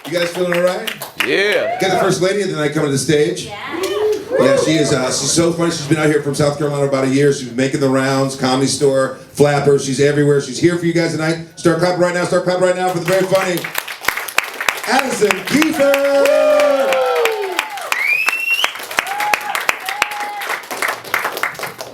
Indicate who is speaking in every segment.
Speaker 1: You guys feeling all right?
Speaker 2: Yeah.
Speaker 1: Got the first lady of the night coming to the stage. Yeah, she is. She's so funny. She's been out here from South Carolina about a year. She's been making the rounds, Comedy Store, Flapper. She's everywhere. She's here for you guys tonight. Start clapping right now. Start clapping right now for the very funny Addison Keefer.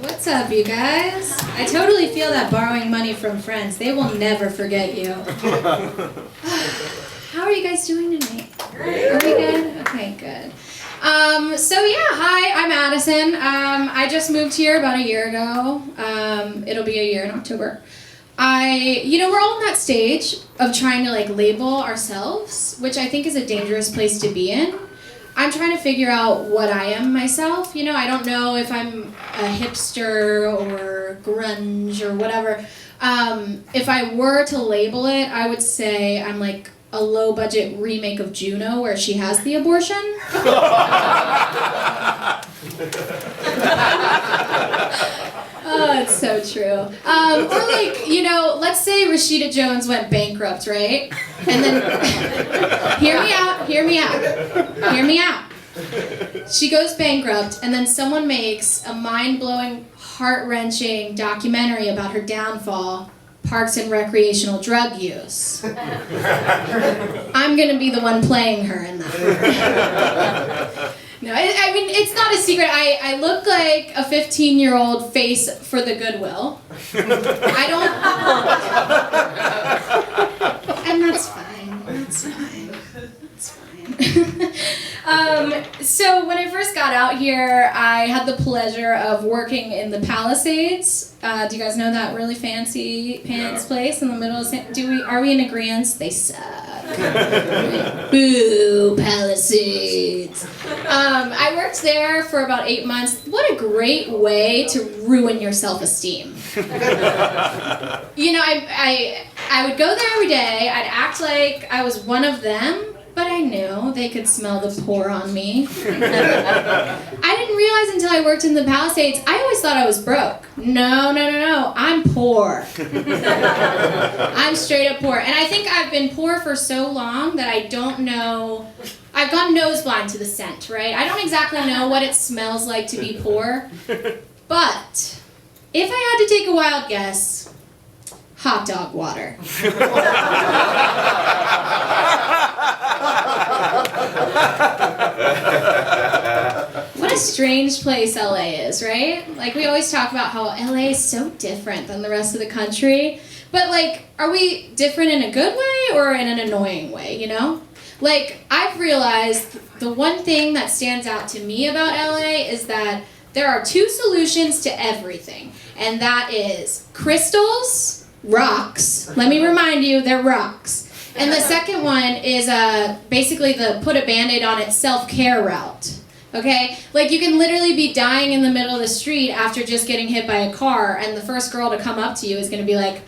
Speaker 3: What's up, you guys? I totally feel that borrowing money from friends. They will never forget you. How are you guys doing tonight? Are we good? Okay, good. So yeah, hi, I'm Addison. I just moved here about a year ago. It'll be a year in October. We're all in that stage of trying to label ourselves, which I think is a dangerous place to be in. I'm trying to figure out what I am myself. I don't know if I'm a hipster or grunge or whatever. If I were to label it, I would say I'm like a low-budget remake of Juno where she has the abortion. Oh, it's so true. Or let's say Rashida Jones went bankrupt, right? And then, hear me out. She goes bankrupt, and then someone makes a mind-blowing, heart-wrenching documentary about her downfall, parks and recreational drug use. I'm gonna be the one playing her in that. No, I mean, it's not a secret. I look like a 15-year-old face for the Goodwill. I don't... And that's fine. That's fine. That's fine. So when I first got out here, I had the pleasure of working in the Palisades. Do you guys know that really fancy pants place in the middle of Are we in agreement? They suck. Boo, Palisades. I worked there for about 8 months. What a great way to ruin your self-esteem. I would go there every day. I'd act like I was one of them. But I knew they could smell the poor on me. I didn't realize until I worked in the Palisades, I always thought I was broke. No, I'm poor. I'm straight up poor. And I think I've been poor for so long that I don't know, I've gone nose blind to the scent, right? I don't exactly know what it smells like to be poor. But if I had to take a wild guess, hot dog water. What a strange place LA is, right? We always talk about how LA is so different than the rest of the country. But are we different in a good way or in an annoying way, I've realized the one thing that stands out to me about LA is that there are two solutions to everything. And that is crystals, rocks. Let me remind you, they're rocks. And the second one is basically the put a Band-Aid on it self-care route. Okay? You can literally be dying in the middle of the street after just getting hit by a car, and the first girl to come up to you is going to be like,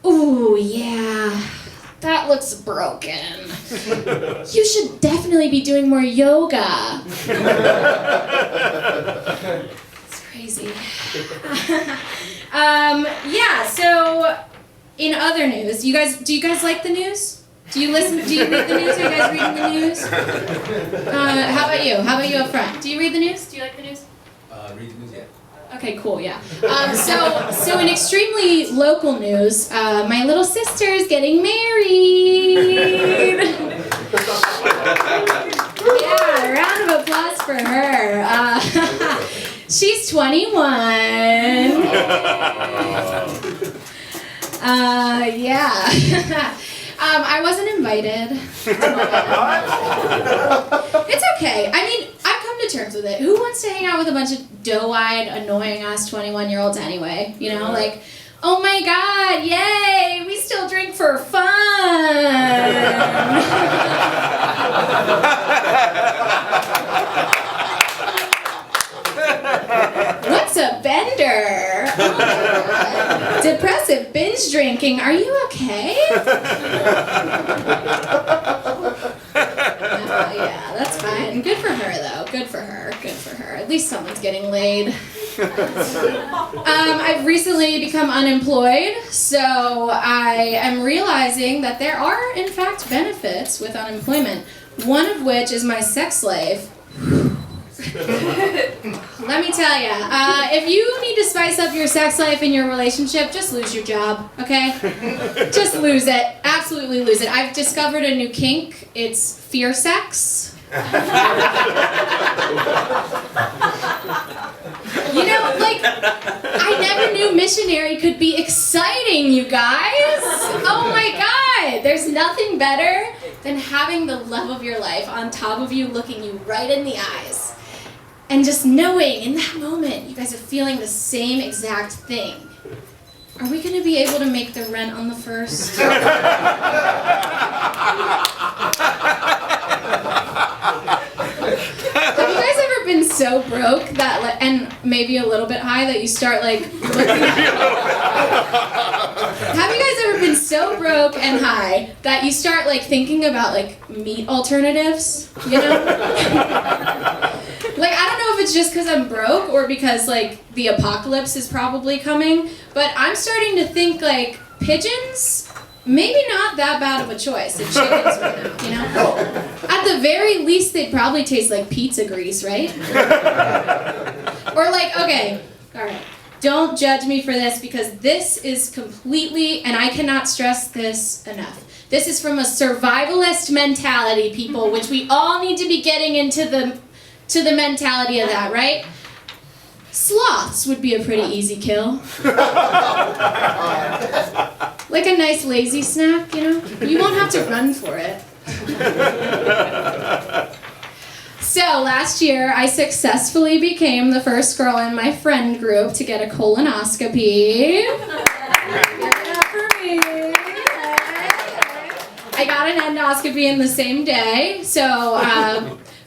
Speaker 3: ooh, yeah, that looks broken. You should definitely be doing more yoga. It's crazy. So in other news, do you guys like the news? Do you read the news? Are you guys reading the news? How about you? How about you up front? Do you read the news? Do you like the news?
Speaker 4: Read the news, yeah.
Speaker 3: Okay, cool, yeah. So in extremely local news, my little sister is getting married. Yeah, a round of applause for her. She's 21. Yeah. I wasn't invited. It's okay. I mean, I've come to terms with it. Who wants to hang out with a bunch of doe-eyed, annoying-ass 21-year-olds anyway? Oh my god, yay, we still drink for fun. What's a bender? Oh my god. Depressive binge drinking. Are you okay? Yeah, that's fine. Good for her, though. Good for her. Good for her. At least someone's getting laid. I've recently become unemployed, so I am realizing that there are, in fact, benefits with unemployment. One of which is my sex slave. Let me tell ya, if you need to spice up your sex life in your relationship, just lose your job, okay? Just lose it. Absolutely lose it. I've discovered a new kink. It's fear sex. You know, like, I never knew missionary could be exciting, you guys. Oh my God. There's nothing better than having the love of your life on top of you, looking you right in the eyes. And just knowing in that moment, you guys are feeling the same exact thing. Are we going to be able to make the rent on the 1st? Have you guys ever been so broke that, like, and maybe a little bit high, that you start like looking Have you guys ever been so broke and high that you start like thinking about like meat alternatives, you know? Like, I don't know if it's just because I'm broke or because, like, the apocalypse is probably coming, but I'm starting to think, like, pigeons, maybe not that bad of a choice if chickens right now, you know? At the very least, they'd probably taste like pizza grease, right? Or, like, okay, all right, don't judge me for this because this is completely, and I cannot stress this enough, this is from a survivalist mentality, people, which we all need to be getting into the mentality of that, right? Sloths would be a pretty easy kill. Like a nice lazy snack, you know? You won't have to run for it. So last year, I successfully became the first girl in my friend group to get a colonoscopy. Give it up for me. I got an endoscopy in the same day, so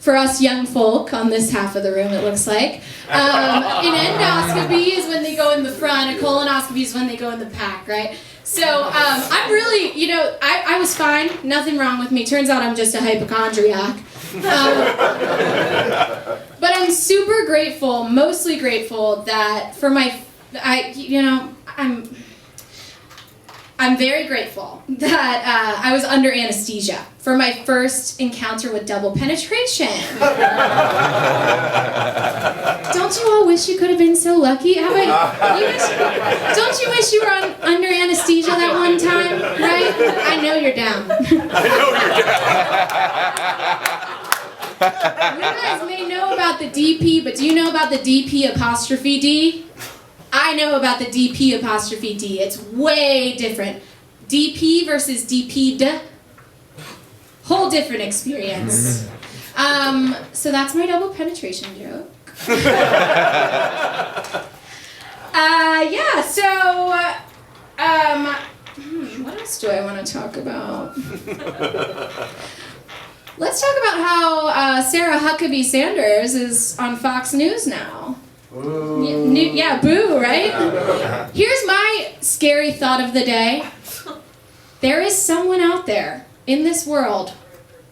Speaker 3: for us young folk on this half of the room, it looks like. An endoscopy is when they go in the front, a colonoscopy is when they go in the back, right? So I'm really, you know, I was fine, nothing wrong with me. Turns out I'm just a hypochondriac. But I'm super grateful, mostly grateful that for I'm very grateful that I was under anesthesia for my first encounter with double penetration. Don't you all wish you could have been so lucky? Don't you wish you were under anesthesia that one time, right? I know you're down. You guys may know about the DP, but do you know about the DP apostrophe D? I know about the DP apostrophe D. It's way different. DP versus DP'd. Whole different experience. So that's my double penetration joke. Yeah, so, what else do I want to talk about? Let's talk about how Sarah Huckabee Sanders is on Fox News now. Yeah, boo, right? Here's my scary thought of the day. There is someone out there in this world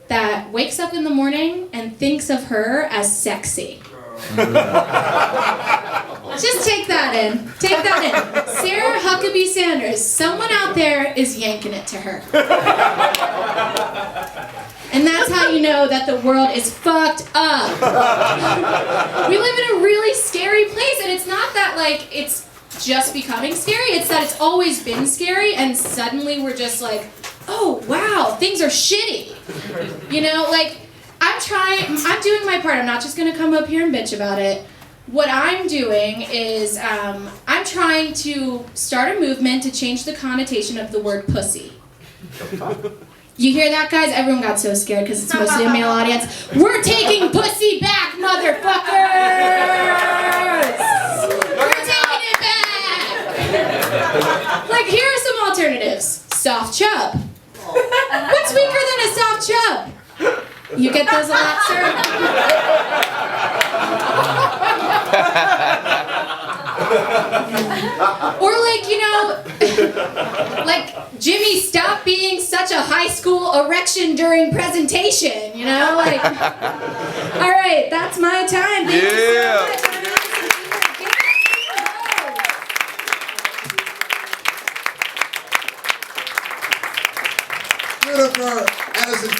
Speaker 3: that wakes up in the morning and thinks of her as sexy. Just take that in. Take that in. Sarah Huckabee Sanders, someone out there is yanking it to her. And that's how you know that the world is fucked up. We live in a really scary place, and it's not that, like, it's just becoming scary, it's that it's always been scary, and suddenly we're just like, oh, wow, things are shitty. You know, like, I'm doing my part. I'm not just gonna come up here and bitch about it. What I'm doing is, I'm trying to start a movement to change the connotation of the word pussy. You hear that, guys? Everyone got so scared because it's mostly a male audience. We're taking pussy back, motherfuckers! We're taking it back! Like, here are some alternatives. Soft chub. What's weaker than a soft chub? You get those a lot, sir? Or like, you know, like, Jimmy, stop being such a high school erection during presentation, you know? Like, all right, that's my time. Thank you so much.
Speaker 1: it up for Addison